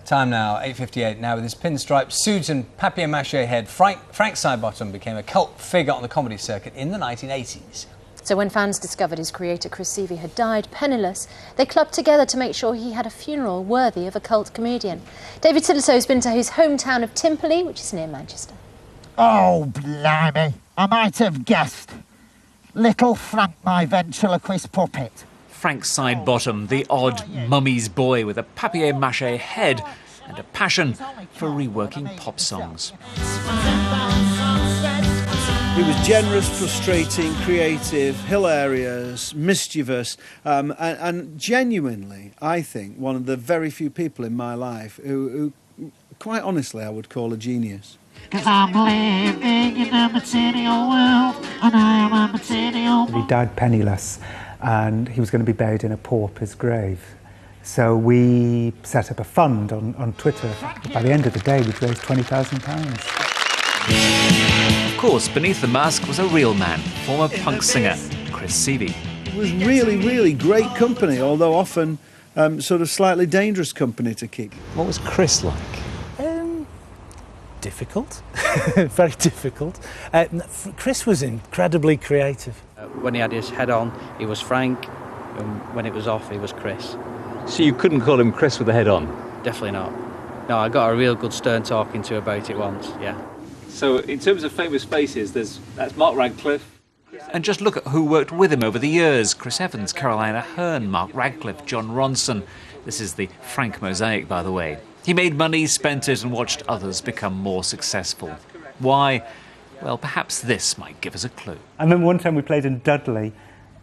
Time now, 8:58. Now with his pinstripe suit and papier-mâché head, Frank Sidebottom became a cult figure on the comedy circuit in the 1980s. So when fans discovered his creator Chris Sievey had died penniless, they clubbed together to make sure he had a funeral worthy of a cult comedian. David Sillitoe's been to his hometown of Timperley, which is near Manchester. Oh, blimey. I might have guessed. Little Frank, my ventriloquist puppet. Frank Sidebottom, the odd mummy's boy with a papier-mâché head and a passion for reworking pop songs. He was generous, frustrating, creative, hilarious, mischievous, and genuinely, I think, one of the very few people in my life who quite honestly, I would call a genius. 'Cause I'm living in a material world, and I am a material. He died penniless, and he was going to be buried in a pauper's grave. So we set up a fund on Twitter. By the end of the day, we'd raised £20,000. Of course, beneath the mask was a real man, former punk singer Chris Sievey. It was really, really great company, although often sort of slightly dangerous company to keep. What was Chris like? Difficult, very difficult. Chris was incredibly creative. When he had his head on, he was Frank, and when it was off, he was Chris. So you couldn't call him Chris with the head on? Definitely not. No, I got a real good stern talking to about it once, yeah. So in terms of famous faces, that's Mark Radcliffe. And just look at who worked with him over the years. Chris Evans, Caroline Aherne, Mark Radcliffe, John Ronson. This is the Frank mosaic, by the way. He made money, spent it, and watched others become more successful. Why? Well, perhaps this might give us a clue. I remember one time we played in Dudley,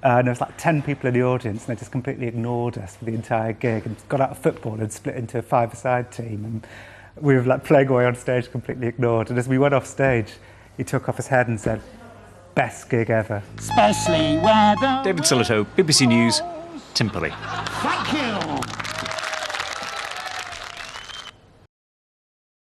and there was like 10 people in the audience, and they just completely ignored us for the entire gig and got out of football and split into a five-a-side team. And we were like playing away on stage, completely ignored. And as we went off stage, he took off his head and said, "Best gig ever." Especially where the... David Sillitoe, BBC News, Timperley. Thank you.